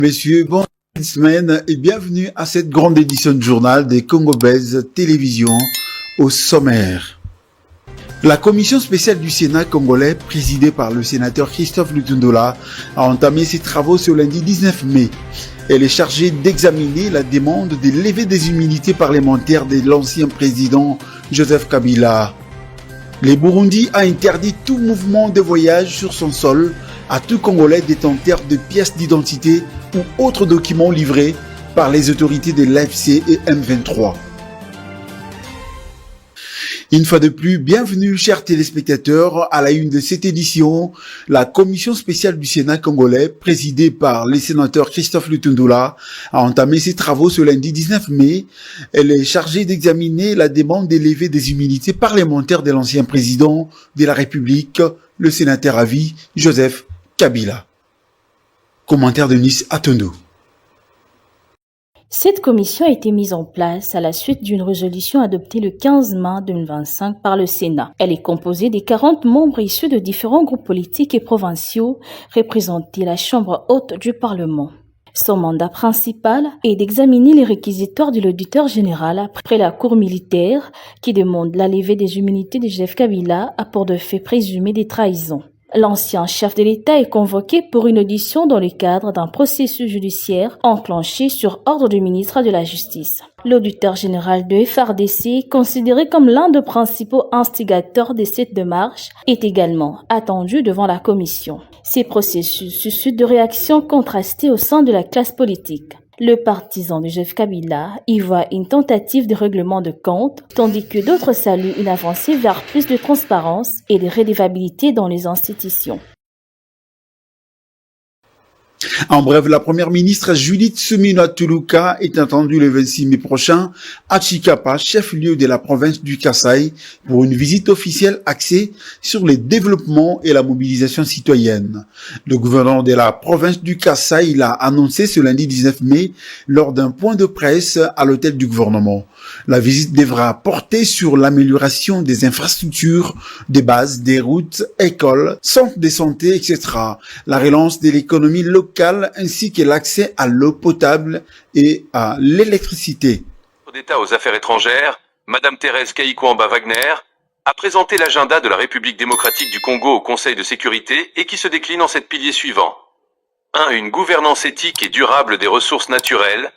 Messieurs, bonne semaine et bienvenue à cette grande édition du journal des Congolaises Télévision au sommaire. La commission spéciale du Sénat congolais, présidée par le sénateur Christophe Lutundula, a entamé ses travaux ce lundi 19 mai. Elle est chargée d'examiner la demande de levée des immunités parlementaires de l'ancien président Joseph Kabila. Le Burundi a interdit tout mouvement de voyage sur son sol à tout Congolais détenteur de pièces d'identité ou autres documents livrés par les autorités de l'AFC et M23. Une fois de plus, bienvenue chers téléspectateurs à la une de cette édition. La commission spéciale du Sénat congolais, présidée par le sénateur Christophe Lutundula, a entamé ses travaux ce lundi 19 mai. Elle est chargée d'examiner la demande d'élevée des immunités parlementaires de l'ancien président de la République, le sénateur à vie, Joseph Kabila. Commentaire de Nice Atondo. Cette commission a été mise en place à la suite d'une résolution adoptée le 15 mai 2025 par le Sénat. Elle est composée des 40 membres issus de différents groupes politiques et provinciaux représentés à la Chambre haute du Parlement. Son mandat principal est d'examiner les réquisitoires de l'auditeur général après la Cour militaire qui demande la levée des immunités de Joseph Kabila pour de faits présumés de trahison. L'ancien chef de l'État est convoqué pour une audition dans le cadre d'un processus judiciaire enclenché sur ordre du ministre de la Justice. L'auditeur général de FRDC, considéré comme l'un des principaux instigateurs de cette démarche, est également attendu devant la commission. Ces processus suscitent de réactions contrastées au sein de la classe politique. Le partisan de Joseph Kabila y voit une tentative de règlement de compte, tandis que d'autres saluent une avancée vers plus de transparence et de redevabilité dans les institutions. En bref, la première ministre Judith Suminwa Tuluka est attendue le 26 mai prochain à Chikapa, chef-lieu de la province du Kasaï, pour une visite officielle axée sur les développements et la mobilisation citoyenne. Le gouverneur de la province du Kasaï l'a annoncé ce lundi 19 mai lors d'un point de presse à l'hôtel du gouvernement. La visite devra porter sur l'amélioration des infrastructures, des bases, des routes, écoles, centres de santé, etc. La relance de l'économie locale ainsi que l'accès à l'eau potable et à l'électricité. D'État aux affaires étrangères, Madame Thérèse Kayikwamba-Wagner, a présenté l'agenda de la République démocratique du Congo au Conseil de sécurité et qui se décline en 7 piliers suivants. 1. Une gouvernance éthique et durable des ressources naturelles.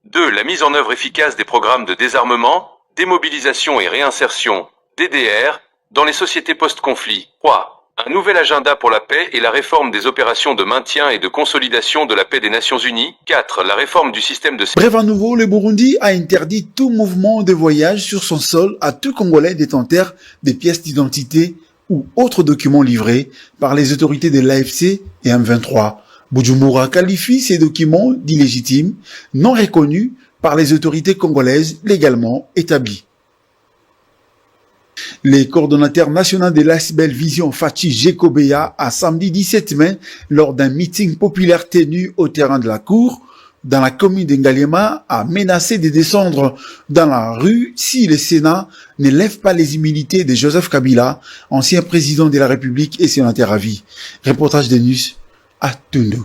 2. La mise en œuvre efficace des programmes de désarmement, démobilisation et réinsertion, DDR, dans les sociétés post-conflit. 3. Un nouvel agenda pour la paix et la réforme des opérations de maintien et de consolidation de la paix des Nations Unies. 4. La réforme du système de... Bref, à nouveau, le Burundi a interdit tout mouvement de voyage sur son sol à tout Congolais détenteur des pièces d'identité ou autres documents livrés par les autorités de l'AFC et M23. Bujumbura qualifie ces documents d'illégitimes, non reconnus par les autorités congolaises légalement établies. Les coordonnateurs nationaux de l'Asbel Vision Fachi Jekobeya a samedi 17 mai, lors d'un meeting populaire tenu au terrain de la Cour, dans la commune d'Engaliema, a menacé de descendre dans la rue si le Sénat ne lève pas les immunités de Joseph Kabila, ancien président de la République et sénateur à vie. Reportage de Nus à Tundu.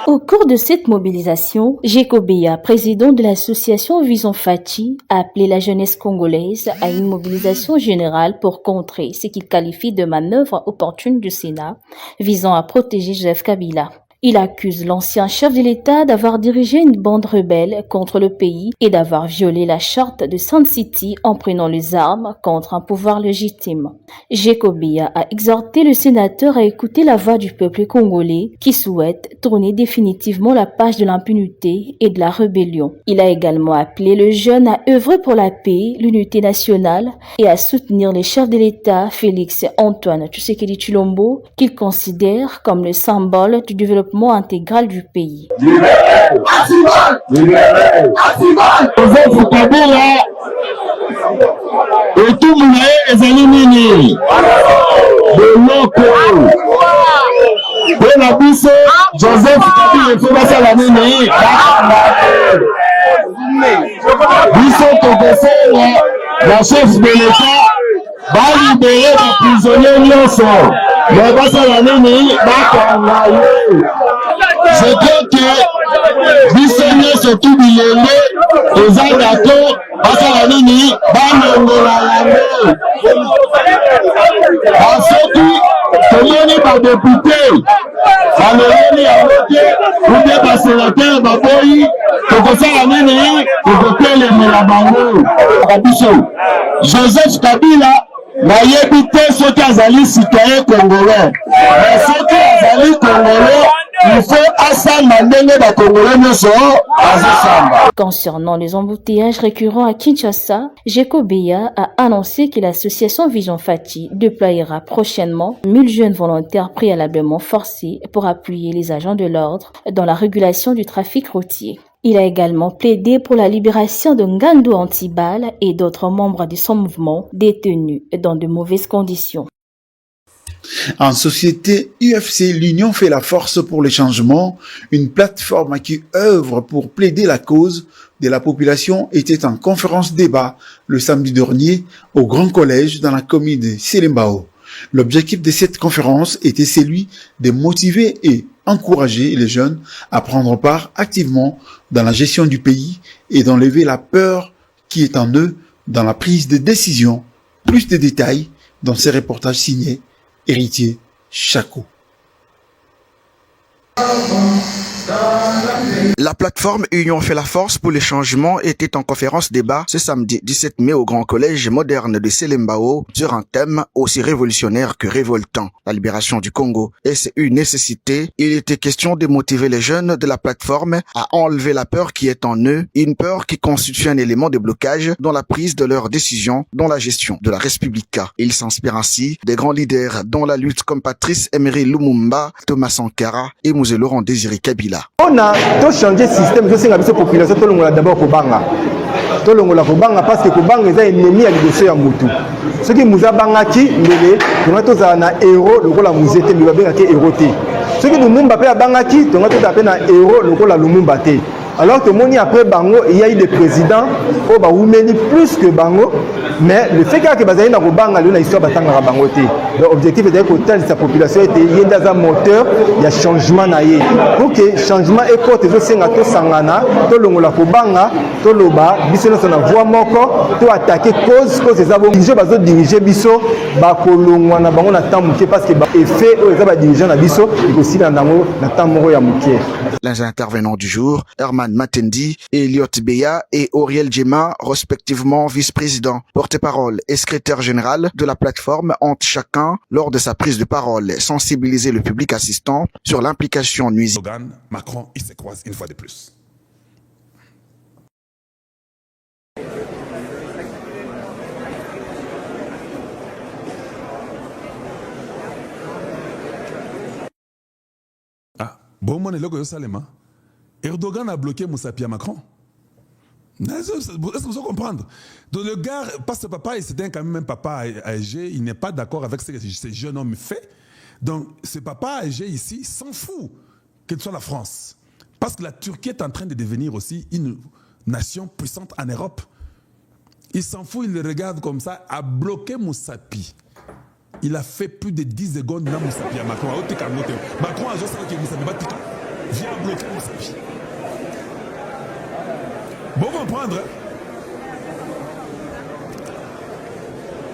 Au cours de cette mobilisation, Jekobeya, président de l'association Vision Fachi, a appelé la jeunesse congolaise à une mobilisation générale pour contrer ce qu'il qualifie de manœuvre opportune du Sénat visant à protéger Joseph Kabila. Il accuse l'ancien chef de l'État d'avoir dirigé une bande rebelle contre le pays et d'avoir violé la charte de Sun City en prenant les armes contre un pouvoir légitime. Jekobeya a exhorté le sénateur à écouter la voix du peuple congolais qui souhaite tourner définitivement la page de l'impunité et de la rébellion. Il a également appelé le jeune à œuvrer pour la paix, l'unité nationale et à soutenir les chefs de l'État Félix Antoine Tshisekedi Tshilombo qu'il considère comme le symbole du développement intégral du pays. Joseph Kabila faut passer la nini biso la chef de l'État va libérer les prisonniers nyonso mais basala nini bakanga ye. Je crois que biso nyonso tu bilenge toza d'accord basala nini banongola yango. Basoki tomoni badepute baleleli yango te oubien basénateur baboyi tokosala nini tokotelemela bango. Biso Joseph Kabila nayebi te soki azali citoyen congolais, mais soki azali congolais il faut asamba ndenge bakongolais nyonso azosamba. Concernant les embouteillages récurrents à Kinshasa, Jeko Beya a annoncé que l'association Vision Fati déployera prochainement 1000 jeunes volontaires préalablement forcés pour appuyer les agents de l'ordre dans la régulation du trafic routier. Il a également plaidé pour la libération de Ngandu Antibal et d'autres membres de son mouvement détenus dans de mauvaises conditions. En société, UFC, l'Union fait la force pour les changements, une plateforme qui œuvre pour plaider la cause de la population, était en conférence débat le samedi dernier au Grand Collège dans la commune de Selembao. L'objectif de cette conférence était celui de motiver et encourager les jeunes à prendre part activement dans la gestion du pays et d'enlever la peur qui est en eux dans la prise de décision. Plus de détails dans ces reportages signés Héritier Chako. La plateforme Union fait la force pour les changements était en conférence débat ce samedi 17 mai au Grand Collège moderne de Selembao sur un thème aussi révolutionnaire que révoltant. La libération du Congo est une nécessité. Il était question de motiver les jeunes de la plateforme à enlever la peur qui est en eux, une peur qui constitue un élément de blocage dans la prise de leurs décisions, dans la gestion de la République. Il s'inspire ainsi des grands leaders dans la lutte comme Patrice Emery Lumumba, Thomas Sankara et Mose Laurent Désiré Kabila. On a tout changé le système, c'est la population, tout le monde d'abord Kobanga. Tout le monde Kobanga parce que Kobanga est un ennemi à l'idée de Moutou. Ce qui nous a bangaki, nous avons un héros, le rôle à Mouzete, nous avons un héros. Ce qui nous avons appelé à Bangaki, nous avons un héros, le rôle à Lumumba. Alors que Moni après Bango, il y a eu des présidents au Baoumeni plus que Bango, mais le fait que Bazaï n'a pas Banga, il y a une histoire de Bango. L'objectif est que sa population était dans un moteur, il y a changement. Pour que le changement est court, il faut que Sangana, tout le monde a Banga, tout le monde a voix moko, tout attaquer cause des abonnés. Les gens diriger Bisso, Bakolongwa na Bango na Tamuke parce que l'effet aux dirigeants na Bisso, il aussi dans la Tamoro ya Muke. Les intervenants du jour, Herman Matendi, Elliot Beya et Auriel Djema, respectivement vice-président, porte-parole et secrétaire général de la plateforme, ont chacun, lors de sa prise de parole, sensibilisé le public assistant sur l'implication nuisible. Macron, il se croise une fois de plus. Ah, bon, mon éloge, Salema. Erdogan a bloqué Moussapia Macron. Est-ce que vous comprenez? Donc le gars, parce que papa, c'était quand même un papa âgé, il n'est pas d'accord avec ce que ce jeune homme fait. Donc ce papa âgé ici s'en fout que ce soit la France. Parce que la Turquie est en train de devenir aussi une nation puissante en Europe. Il s'en fout, il le regarde comme ça, a bloqué Moussapi. Il a fait plus de 10 secondes dans Moussapi à Macron. Macron a dit que Moussapi va viens bloquer Moussapi. Bon comprendre.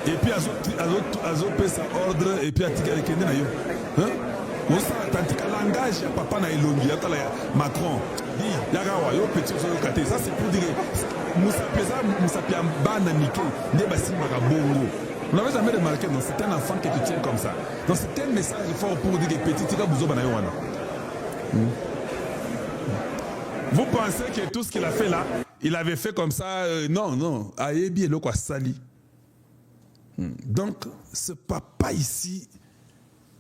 Et puis azo pesa ordre et puis atika kende na yo. Hein? On s'attend que langage ya papa na elongi ya tala ya Macron. Di yagawa yo petit so kate. Ça c'est pour dire Moussapi bana nike ne basimba ka bongo. On n'avait jamais remarqué, non, c'est un enfant que tu tiens comme ça. Donc c'est un message fort pour dire que petit tika buzo bana yo wana. Vous pensez que tout ce qu'il a fait là, il avait fait comme ça? Non. Ayebi et le quoi sali. Donc, ce papa ici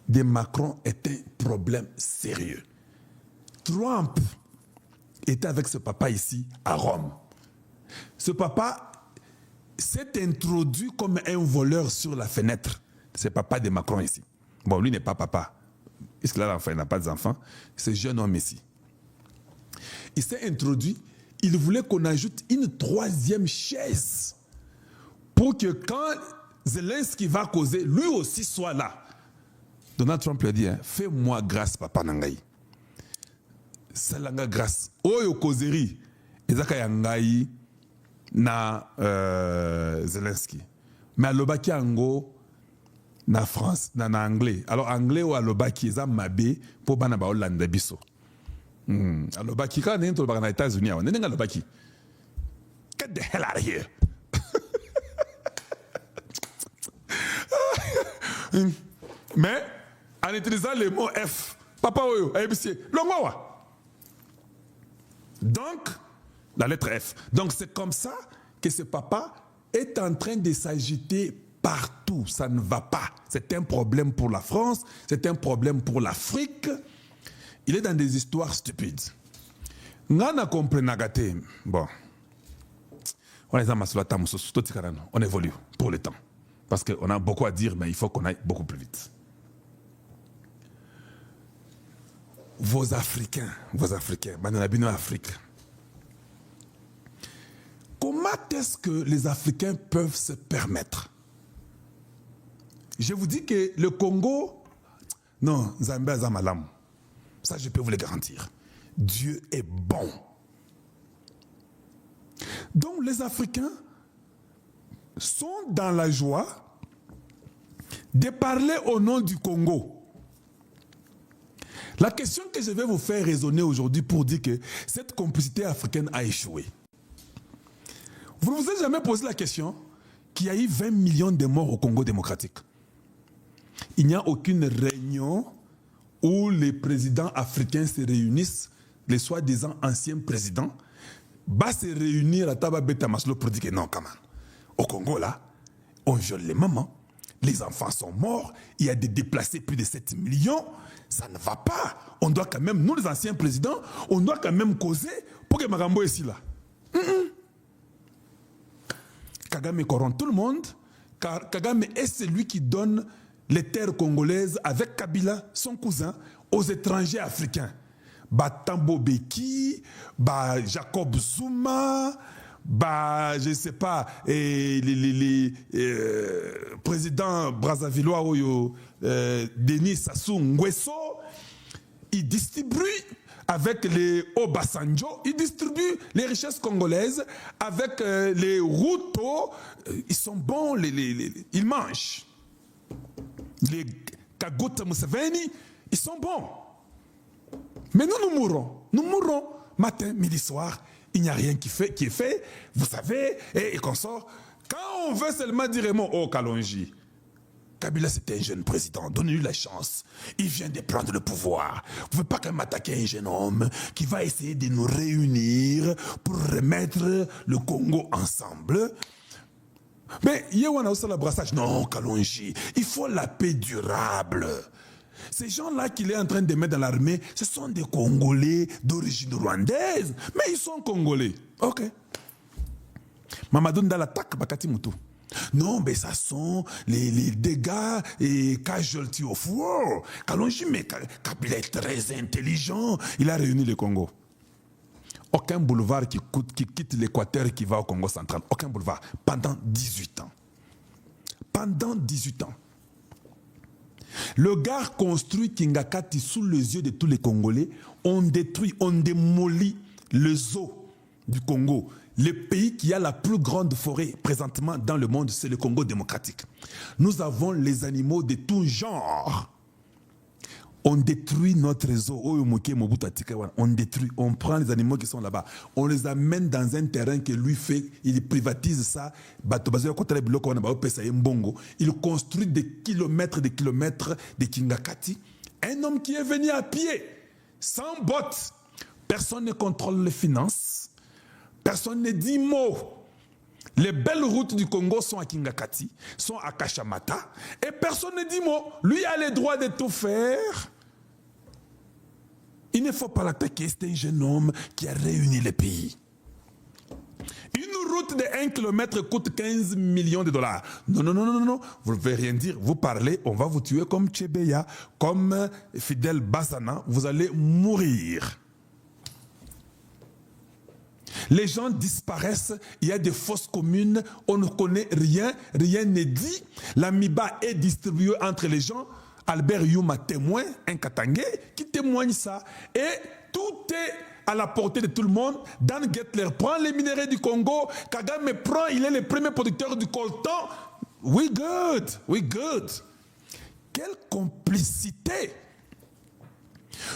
de Macron est un problème sérieux. Trump était avec ce papa ici à Rome. Ce papa s'est introduit comme un voleur sur la fenêtre. Ce papa de Macron ici. Bon, lui n'est pas papa. Puisque là, l'enfant, il n'a pas d'enfant. C'est jeune homme ici. Il s'est introduit, il voulait qu'on ajoute une troisième chaise pour que quand Zelensky va causer, lui aussi soit là. Donald Trump lui a dit, hein, fais-moi grâce, papa Nangaï. Salanga grâce. Oyo kozeri. Ezaka yangai na Zelensky. Mais alobaki ango na France, na anglais. Alors anglais ou alobaki eza mabe pour bana ba Hollande biso. Alobaki quand on est aux États-Unis, on est alobaki. Get the hell out of here. Mais en utilisant le mot F, papa oyo, ABC, longowa. Donc, la lettre F. Donc c'est comme ça que ce papa est en train de s'agiter partout. Ça ne va pas. C'est un problème pour la France, c'est un problème pour l'Afrique. Il est dans des histoires stupides. Ngana comprenagate. Bon. On évolue pour le temps. Parce qu'on a beaucoup à dire, mais il faut qu'on aille beaucoup plus vite. Vos Africains, Mananabino Afrique. Comment est-ce que les Africains peuvent se permettre? Je vous dis que le Congo, non, Zambia Zamalam, ça je peux vous le garantir. Dieu est bon. Donc les Africains sont dans la joie de parler au nom du Congo. La question que je vais vous faire raisonner aujourd'hui pour dire que cette complicité africaine a échoué. Vous ne vous êtes jamais posé la question qu'il y a eu 20 millions de morts au Congo démocratique. Il n'y a aucune réunion où les présidents africains se réunissent, les soi-disant anciens présidents, va se réunir à Tababeta Maslo pour dire que non, quand même. Au Congo, là, on viole les mamans, les enfants sont morts, il y a des déplacés, plus de 7 millions, ça ne va pas. On doit quand même, nous les anciens présidents, on doit quand même causer pour que Magambo est ici là. Kagame corrompt tout le monde, car Kagame est celui qui donne les terres congolaises avec Kabila, son cousin, aux étrangers africains. Tambo Beki, Jacob Zuma, je ne sais pas, les présidents brazzavillois, Denis Sassou Nguesso, ils distribuent avec les Obasanjo, ils distribuent les richesses congolaises avec les Ruto, ils sont bons, ils mangent. Les Kaguta Museveni, ils sont bons. Mais nous mourrons matin, midi, soir. Il n'y a rien qui est fait, vous savez, et qu'on sort. Quand on veut seulement dire un mot, oh Kalonji, Kabila c'était un jeune président, donnez-lui la chance. Il vient de prendre le pouvoir. Vous ne pouvez pas quand même attaquer un jeune homme qui va essayer de nous réunir pour remettre le Congo ensemble. Mais il y a un brassage. Non, Kalonji, il faut la paix durable. Ces gens-là qu'il est en train de mettre dans l'armée, ce sont des Congolais d'origine rwandaise. Mais ils sont Congolais. Ok. Mamadou dans l'attaque, Bakati Moutou. Non, mais ça sont les dégâts et casualty of war. Kalonji, mais Kabila est très intelligent. Il a réuni le Congo. Aucun boulevard qui quitte l'Équateur qui va au Congo central. Aucun boulevard. Pendant 18 ans. Pendant 18 ans. Le gars construit Kingakati sous les yeux de tous les Congolais. On détruit, on démolit le zoo du Congo. Le pays qui a la plus grande forêt présentement dans le monde, c'est le Congo démocratique. Nous avons les animaux de tout genre. On détruit notre zoo. On détruit, on prend les animaux qui sont là-bas. On les amène dans un terrain que lui fait, il privatise ça. Il construit des kilomètres de Kingakati. Un homme qui est venu à pied, sans bottes. Personne ne contrôle les finances. Personne ne dit mot. Les belles routes du Congo sont à Kingakati, sont à Kachamata. Et personne ne dit mot. Lui a le droit de tout faire. Il ne faut pas l'attaquer, c'est un jeune homme qui a réuni les pays. Une route de 1 km coûte 15 millions de dollars. Non, vous ne pouvez rien dire. Vous parlez, on va vous tuer comme Tchebeya, comme Fidel Bazana, vous allez mourir. Les gens disparaissent, il y a des fosses communes, on ne connaît rien, rien n'est dit. La MIBA est distribuée entre les gens. Albert Yuma témoin, un Katangé, qui témoigne ça. Et tout est à la portée de tout le monde. Dan Gettler prend les minéraux du Congo. Kagame prend, il est le premier producteur du coltan. We good, we good. Quelle complicité!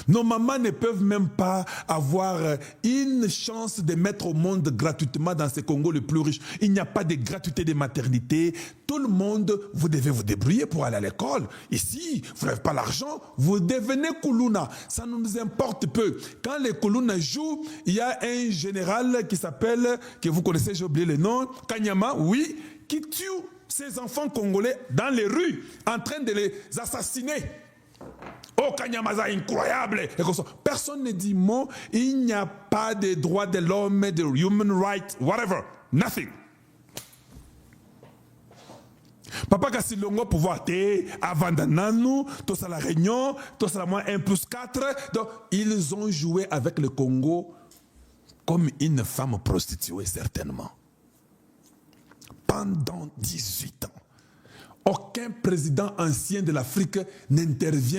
Nos mamans ne peuvent même pas avoir une chance de mettre au monde gratuitement dans ce Congo le plus riche. Il n'y a pas de gratuité de maternité. Tout le monde, vous devez vous débrouiller pour aller à l'école. Ici, vous n'avez pas l'argent, vous devenez Kuluna. Ça nous importe peu. Quand les Kuluna jouent, il y a un général qui s'appelle, que vous connaissez, j'ai oublié le nom, Kanyama, oui, qui tue ces enfants congolais dans les rues, en train de les assassiner. Oh, Kanyamaza, incroyable! Personne ne dit mot, il n'y a pas de droits de l'homme, de human rights, whatever, nothing. Papa Kassilongo pouvoir te avant nous, tous à la réunion, tous à la moins 1+4. Donc, ils ont joué avec le Congo comme une femme prostituée, certainement. Pendant 18 ans. Aucun président ancien de l'Afrique n'intervient